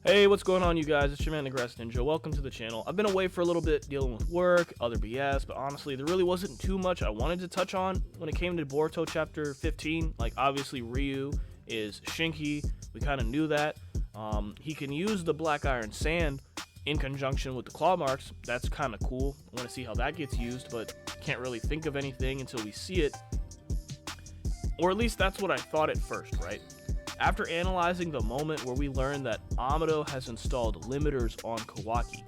Hey, what's going on, you guys? It's your man, the Grass Ninja. Welcome to the channel. I've been away for a little bit dealing with work, other BS, but honestly, there really wasn't too much I wanted to touch on when it came to Boruto Chapter 15. Like, obviously, Ryu is Shinki. We kind of knew that. He can use the Black Iron Sand in conjunction with the Claw Marks. That's kind of cool. I want to see how that gets used, but can't really think of anything until we see it. Or at least that's what I thought at first, right? After analyzing the moment where we learned that Amado has installed limiters on Kawaki,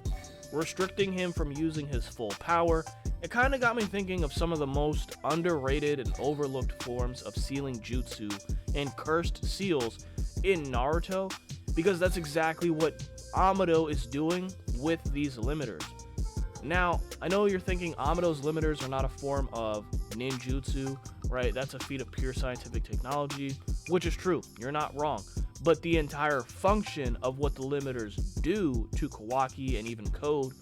restricting him from using his full power, it kind of got me thinking of some of the most underrated and overlooked forms of sealing jutsu and cursed seals in Naruto, because that's exactly what Amado is doing with these limiters. Now, I know you're thinking Amado's limiters are not a form of ninjutsu, right? That's a feat of pure scientific technology, which is true. You're not wrong. But the entire function of what the limiters do to Kawaki and even Code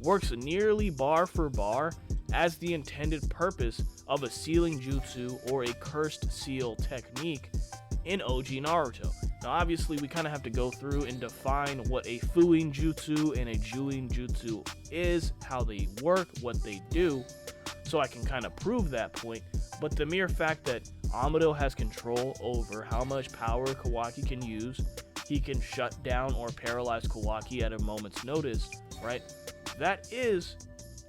works nearly bar for bar as the intended purpose of a sealing jutsu or a cursed seal technique in OG Naruto. Now, obviously, we kind of have to go through and define what a Fuin Jutsu and a Juin Jutsu is, how they work, what they do, so I can kind of prove that point. But the mere fact that Amado has control over how much power Kawaki can use, he can shut down or paralyze Kawaki at a moment's notice, right? That is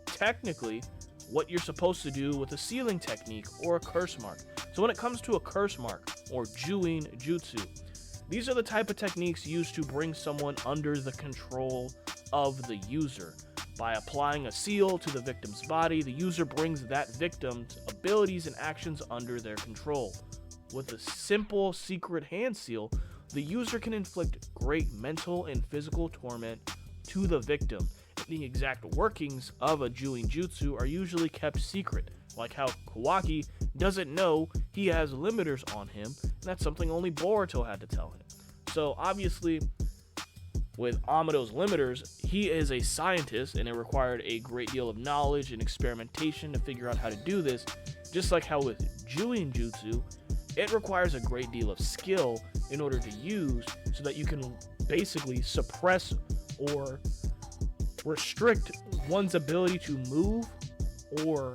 technically what you're supposed to do with a sealing technique or a curse mark. So when it comes to a curse mark or Juin Jutsu, these are the type of techniques used to bring someone under the control of the user. By applying a seal to the victim's body, the user brings that victim's abilities and actions under their control. With a simple secret hand seal, the user can inflict great mental and physical torment to the victim. The exact workings of a Juin Jutsu are usually kept secret, like how Kawaki doesn't know he has limiters on him, and that's something only Boruto had to tell him. So obviously, with Amado's limiters, he is a scientist, and it required a great deal of knowledge and experimentation to figure out how to do this, just like how with Juin Jutsu, it requires a great deal of skill in order to use, so that you can basically suppress or restrict one's ability to move or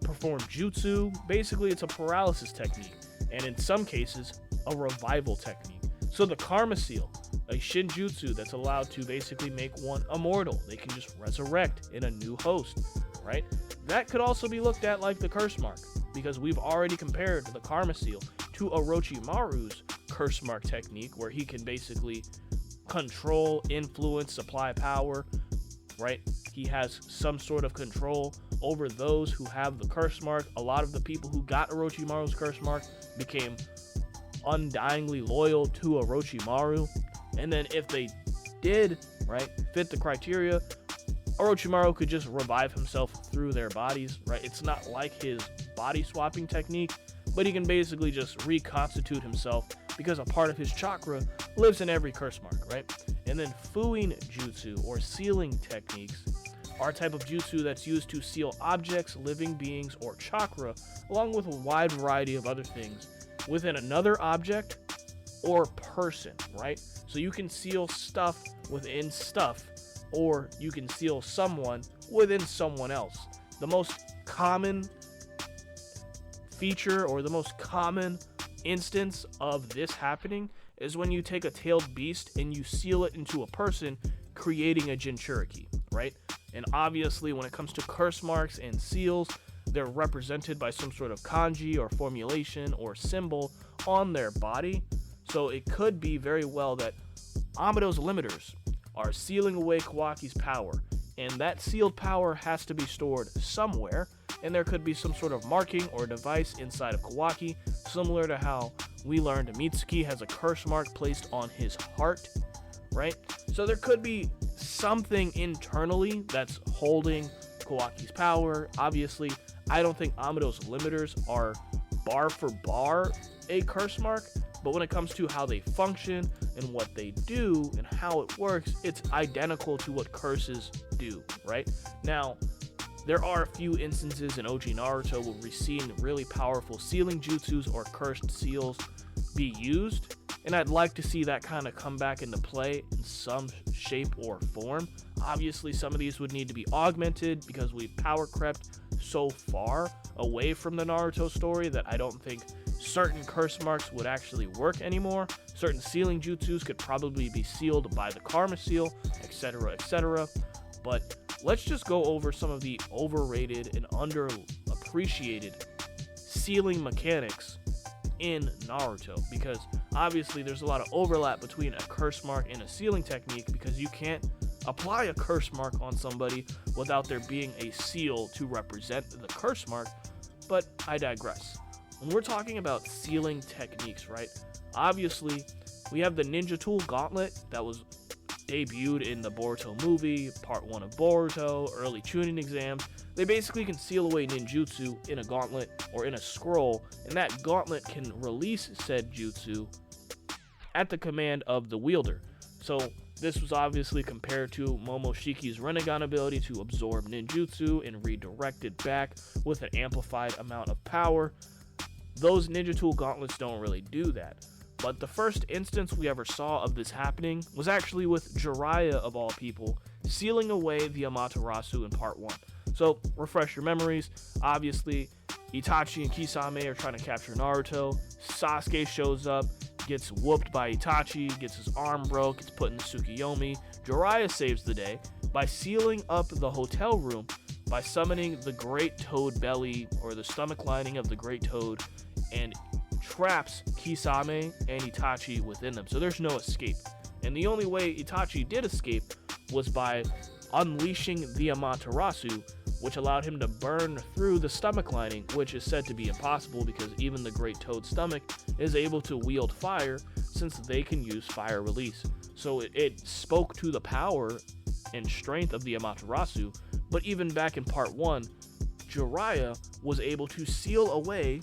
perform jutsu. Basically, it's a paralysis technique, and in some cases, a revival technique. So the Karma Seal, a Shinjutsu that's allowed to basically make one immortal. They can just resurrect in a new host, right? That could also be looked at like the Curse Mark, because we've already compared the Karma Seal to Orochimaru's Curse Mark technique, where he can basically control, influence, supply power, right? He has some sort of control over those who have the Curse Mark. A lot of the people who got Orochimaru's Curse Mark became undyingly loyal to Orochimaru, and then if they did, right, fit the criteria, Orochimaru could just revive himself through their bodies, right? It's not like his body swapping technique, but he can basically just reconstitute himself because a part of his chakra lives in every curse mark, right? And then Fuin Jutsu, or sealing techniques, are a type of jutsu that's used to seal objects, living beings, or chakra, along with a wide variety of other things within another object or person, right? So you can seal stuff within stuff, or you can seal someone within someone else. The most common feature, or the most common instance of this happening, is when you take a tailed beast and you seal it into a person, creating a Jinchuriki, right? And obviously, when it comes to curse marks and seals, they're represented by some sort of kanji or formulation or symbol on their body. So it could be very well that Amado's limiters are sealing away Kawaki's power, and that sealed power has to be stored somewhere, and there could be some sort of marking or device inside of Kawaki, similar to how we learned Mitsuki has a curse mark placed on his heart, right? So there could be something internally that's holding Kawaki's power. Obviously, I don't think Amado's limiters are bar for bar a curse mark, but when it comes to how they function and what they do and how it works, it's identical to what curses do, right? Now, there are a few instances in OG Naruto where we've seen really powerful sealing jutsus or cursed seals be used, and I'd like to see that kind of come back into play in some shape or form. Obviously, some of these would need to be augmented because we've power crept so far away from the Naruto story that I don't think certain curse marks would actually work anymore. Certain sealing jutsus could probably be sealed by the Karma Seal, etc., etc. But let's just go over some of the overrated and underappreciated sealing mechanics in Naruto, because obviously there's a lot of overlap between a curse mark and a sealing technique, because you can't apply a curse mark on somebody without there being a seal to represent the curse mark. But I digress. When we're talking about sealing techniques, right, obviously we have the ninja tool Gauntlet that was debuted in the Boruto movie, part 1 of Boruto, early tuning exams. They basically can seal away ninjutsu in a gauntlet or in a scroll, and that gauntlet can release said jutsu at the command of the wielder. So this was obviously compared to Momoshiki's Rinnegan ability to absorb ninjutsu and redirect it back with an amplified amount of power. Those ninja tool gauntlets don't really do that. But the first instance we ever saw of this happening was actually with Jiraiya, of all people, sealing away the Amaterasu in part 1. So, refresh your memories. Obviously, Itachi and Kisame are trying to capture Naruto. Sasuke shows up, gets whooped by Itachi, gets his arm broke, gets put in the Tsukiyomi. Jiraiya saves the day by sealing up the hotel room by summoning the Great Toad Belly, or the stomach lining of the Great Toad, and traps Kisame and Itachi within them. So there's no escape. And the only way Itachi did escape was by unleashing the Amaterasu, which allowed him to burn through the stomach lining, which is said to be impossible because even the Great Toad's stomach is able to wield fire, since they can use fire release. So it spoke to the power and strength of the Amaterasu. But even back in part 1, Jiraiya was able to seal away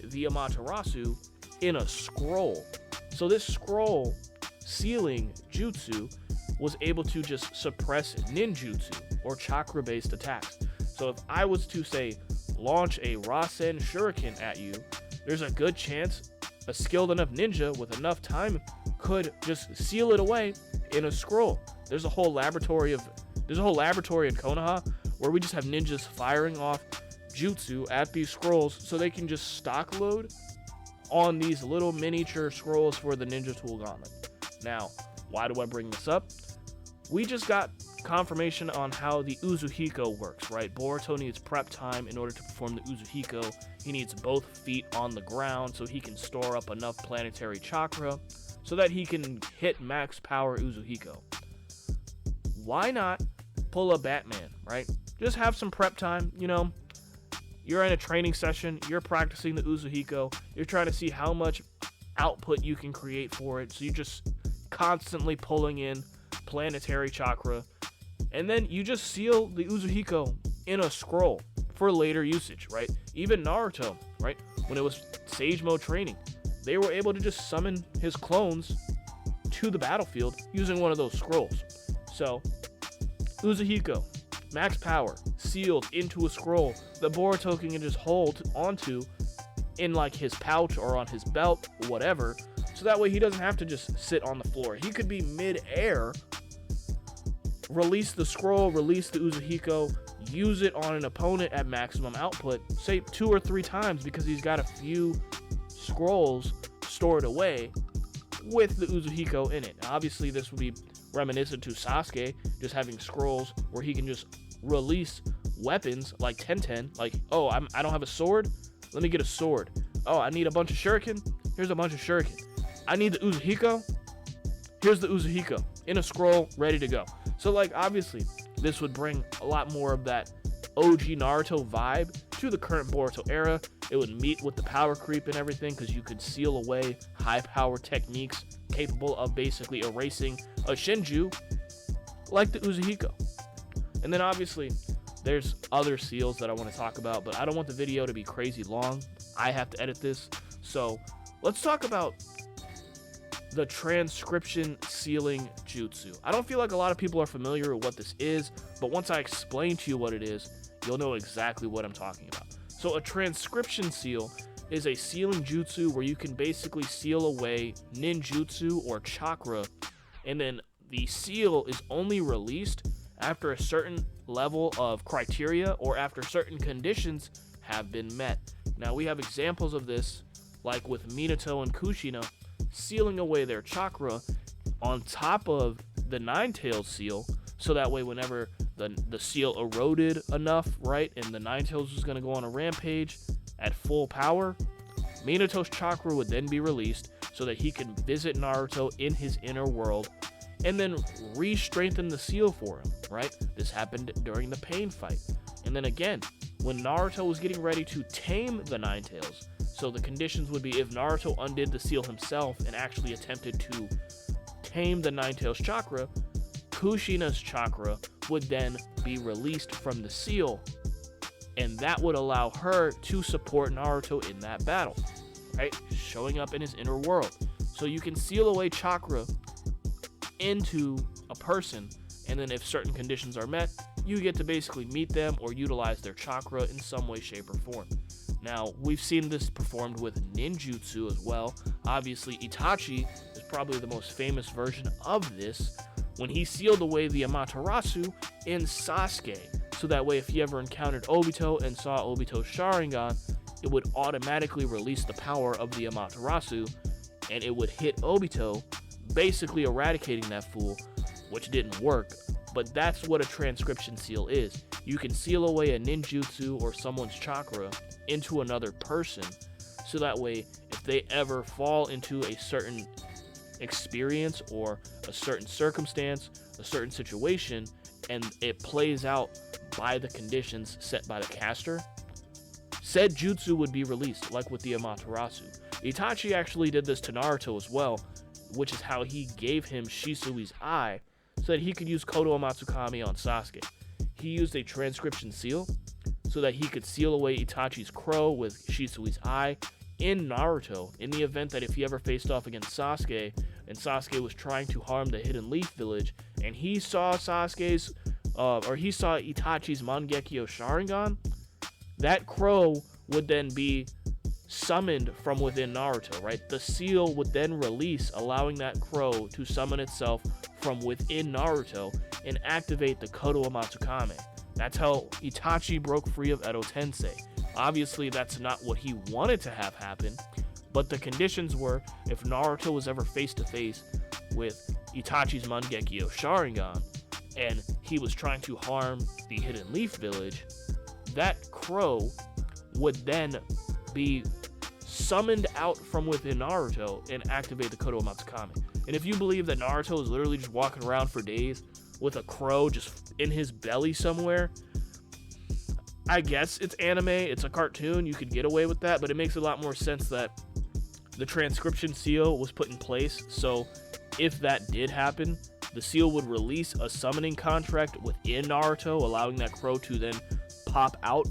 the Amaterasu in a scroll. So this scroll sealing jutsu was able to just suppress ninjutsu, or chakra based attacks. So if I was to say launch a Rasen Shuriken at you, there's a good chance a skilled enough ninja with enough time could just seal it away in a scroll. There's a whole laboratory in Konoha where we just have ninjas firing off jutsu at these scrolls so they can just stock load on these little miniature scrolls for the ninja tool gauntlet. Now, why do I bring this up? We just got confirmation on how the Uzuhiko works, right? Boruto needs prep time in order to perform the Uzuhiko. He needs both feet on the ground so he can store up enough planetary chakra so that he can hit max power Uzuhiko. Why not pull a Batman, right? Just have some prep time, you know. You're in a training session, you're practicing the Uzuhiko, you're trying to see how much output you can create for it, so you're just constantly pulling in planetary chakra, and then you just seal the Uzuhiko in a scroll for later usage, right? Even Naruto, right? When it was Sage Mode training, they were able to just summon his clones to the battlefield using one of those scrolls. So, Uzuhiko, max power, sealed into a scroll that Boruto can just hold onto in like his pouch or on his belt, whatever, so that way he doesn't have to just sit on the floor. He could be mid-air, release the scroll, release the Uzuhiko, use it on an opponent at maximum output, say 2 or 3 times, because he's got a few scrolls stored away with the Uzuhiko in it. Now, obviously, this would be reminiscent to Sasuke, just having scrolls where he can just release weapons like Tenten, like, oh, I don't have a sword, let me get a sword. Oh, I need a bunch of shuriken, here's a bunch of shuriken. I need the Uzuhiko, here's the Uzuhiko, in a scroll, ready to go. So, like, obviously, this would bring a lot more of that OG Naruto vibe to the current Boruto era. It would meet with the power creep and everything, because you could seal away high power techniques capable of basically erasing a Shinju, like the Uzuhiko. And then obviously, there's other seals that I want to talk about, but I don't want the video to be crazy long. I have to edit this. So let's talk about the transcription sealing jutsu. I don't feel like a lot of people are familiar with what this is, but once I explain to you what it is, you'll know exactly what I'm talking about. So a transcription seal is a sealing jutsu where you can basically seal away ninjutsu or chakra, and then the seal is only released after a certain level of criteria or after certain conditions have been met. Now we have examples of this, like with Minato and Kushina sealing away their chakra on top of the Nine-Tails seal, so that way whenever the seal eroded enough, right, and the Nine-Tails was going to go on a rampage at full power, Minato's chakra would then be released so that he can visit Naruto in his inner world and then re-strengthen the seal for him, right? This happened during the pain fight. And then again, when Naruto was getting ready to tame the Nine-Tails, so the conditions would be if Naruto undid the seal himself and actually attempted to tame the Nine-Tails chakra, Kushina's chakra would then be released from the seal, and that would allow her to support Naruto in that battle, right? Showing up in his inner world. So you can seal away chakra into a person, and then if certain conditions are met, you get to basically meet them or utilize their chakra in some way, shape, or form. Now, we've seen this performed with ninjutsu as well. Obviously, Itachi is probably the most famous version of this, when he sealed away the Amaterasu in Sasuke, so that way if he ever encountered Obito and saw Obito's Sharingan, it would automatically release the power of the Amaterasu, and it would hit Obito, basically eradicating that fool, which didn't work. But that's what a transcription seal is. You can seal away a ninjutsu or someone's chakra into another person, so that way if they ever fall into a certain experience or a certain circumstance, a certain situation, and it plays out by the conditions set by the caster, said jutsu would be released, like with the Amaterasu. Itachi actually did this to Naruto as well, which is how he gave him Shisui's eye, so that he could use Kodo Amatsukami on Sasuke. He used a transcription seal, so that he could seal away Itachi's crow with Shisui's eye in Naruto, in the event that if he ever faced off against Sasuke, and Sasuke was trying to harm the Hidden Leaf Village, and he saw Itachi's Mangekyo Sharingan, that crow would then be summoned from within Naruto, right? The seal would then release, allowing that crow to summon itself from within Naruto and activate the Kodo Amatsukami. That's how Itachi broke free of Edo Tensei. Obviously, that's not what he wanted to have happen, but the conditions were if Naruto was ever face to face with Itachi's Mangekyo Sharingan and he was trying to harm the Hidden Leaf Village, that crow would then be summoned out from within Naruto and activate the Kodo Amatsukami. And if you believe that Naruto is literally just walking around for days with a crow just in his belly somewhere, I guess it's anime, it's a cartoon, you could get away with that, but it makes a lot more sense that the transcription seal was put in place, so if that did happen, the seal would release a summoning contract within Naruto, allowing that crow to then pop out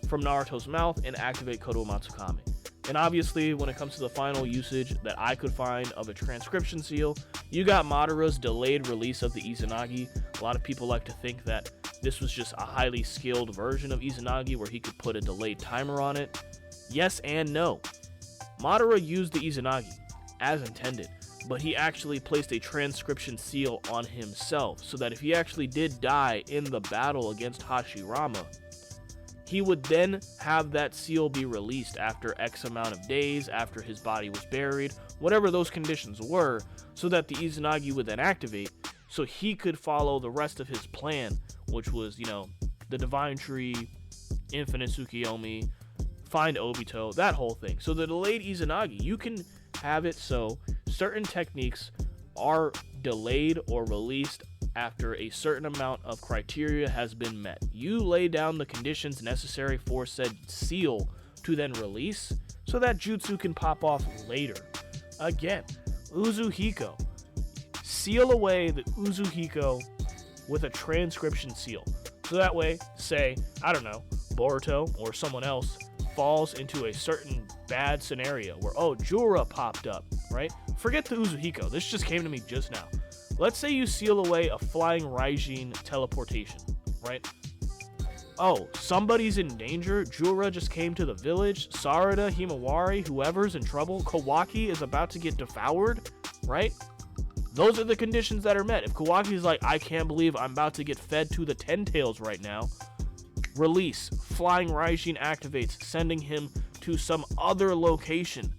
from Naruto's mouth and activate Kodo Amatsukami. And obviously, when it comes to the final usage that I could find of a transcription seal, you got Madara's delayed release of the Izanagi. A lot of people like to think that this was just a highly skilled version of Izanagi where he could put a delayed timer on it. Yes and no. Madara used the Izanagi as intended, but he actually placed a transcription seal on himself so that if he actually did die in the battle against Hashirama, he would then have that seal be released after X amount of days, after his body was buried, whatever those conditions were, so that the Izanagi would then activate, so he could follow the rest of his plan, which was, the Divine Tree, Infinite Tsukiyomi, find Obito, that whole thing. So the delayed Izanagi, you can have it so certain techniques are delayed or released after a certain amount of criteria has been met. You lay down the conditions necessary for said seal to then release, so that jutsu can pop off later. Again, Uzuhiko. Seal away the Uzuhiko with a transcription seal. So that way, say, I don't know, Boruto or someone else falls into a certain bad scenario where, Jura popped up, right? Forget the Uzuhiko. This just came to me just now. Let's say you seal away a flying Raijin teleportation, right? Oh, somebody's in danger. Jura just came to the village. Sarada, Himawari, whoever's in trouble. Kawaki is about to get devoured, right? Those are the conditions that are met. If Kawaki's like, I can't believe I'm about to get fed to the Ten Tails right now. Release. Flying Raijin activates, sending him to some other location,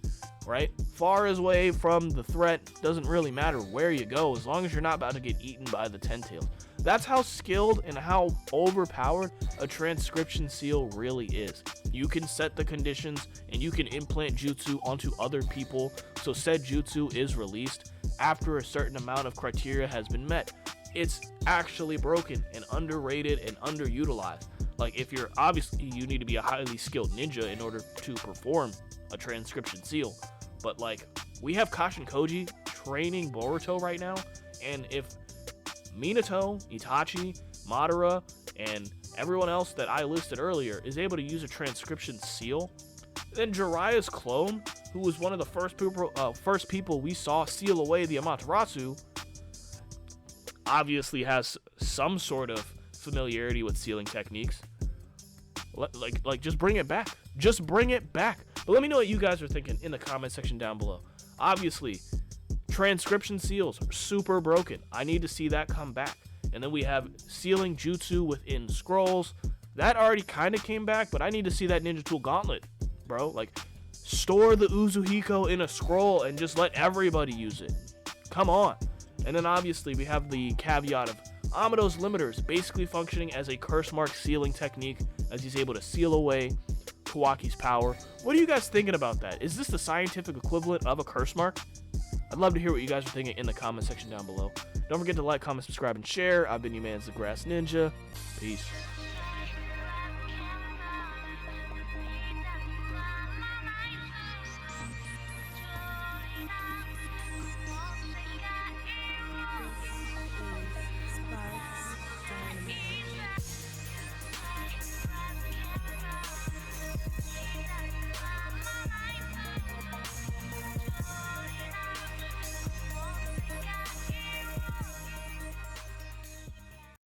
right? Far away from the threat. Doesn't really matter where you go as long as you're not about to get eaten by the Ten Tails. That's how skilled and how overpowered a transcription seal really is. You can set the conditions and you can implant jutsu onto other people, so said jutsu is released after a certain amount of criteria has been met. It's actually broken and underrated and underutilized. Like, if you're obviously, you need to be a highly skilled ninja in order to perform a transcription seal. But like, we have Kashin Koji training Boruto right now, and if Minato, Itachi, Madara, and everyone else that I listed earlier is able to use a transcription seal, then Jiraiya's clone, who was one of the first people we saw seal away the Amaterasu, obviously has some sort of familiarity with sealing techniques. Like, just bring it back. Just bring it back. But let me know what you guys are thinking in the comment section down below. Obviously, transcription seals are super broken. I need to see that come back. And then we have sealing jutsu within scrolls. That already kind of came back, but I need to see that ninja tool Gauntlet, bro. Like, store the Uzuhiko in a scroll and just let everybody use it. Come on. And then obviously we have the caveat of Amado's limiters basically functioning as a curse mark sealing technique, as he's able to seal away Kawaki's power. What are you guys thinking about that? Is this the scientific equivalent of a curse mark? I'd love to hear what you guys are thinking in the comment section down below. Don't forget to like, comment, subscribe, and share. I've been your man's the Grass Ninja. Peace.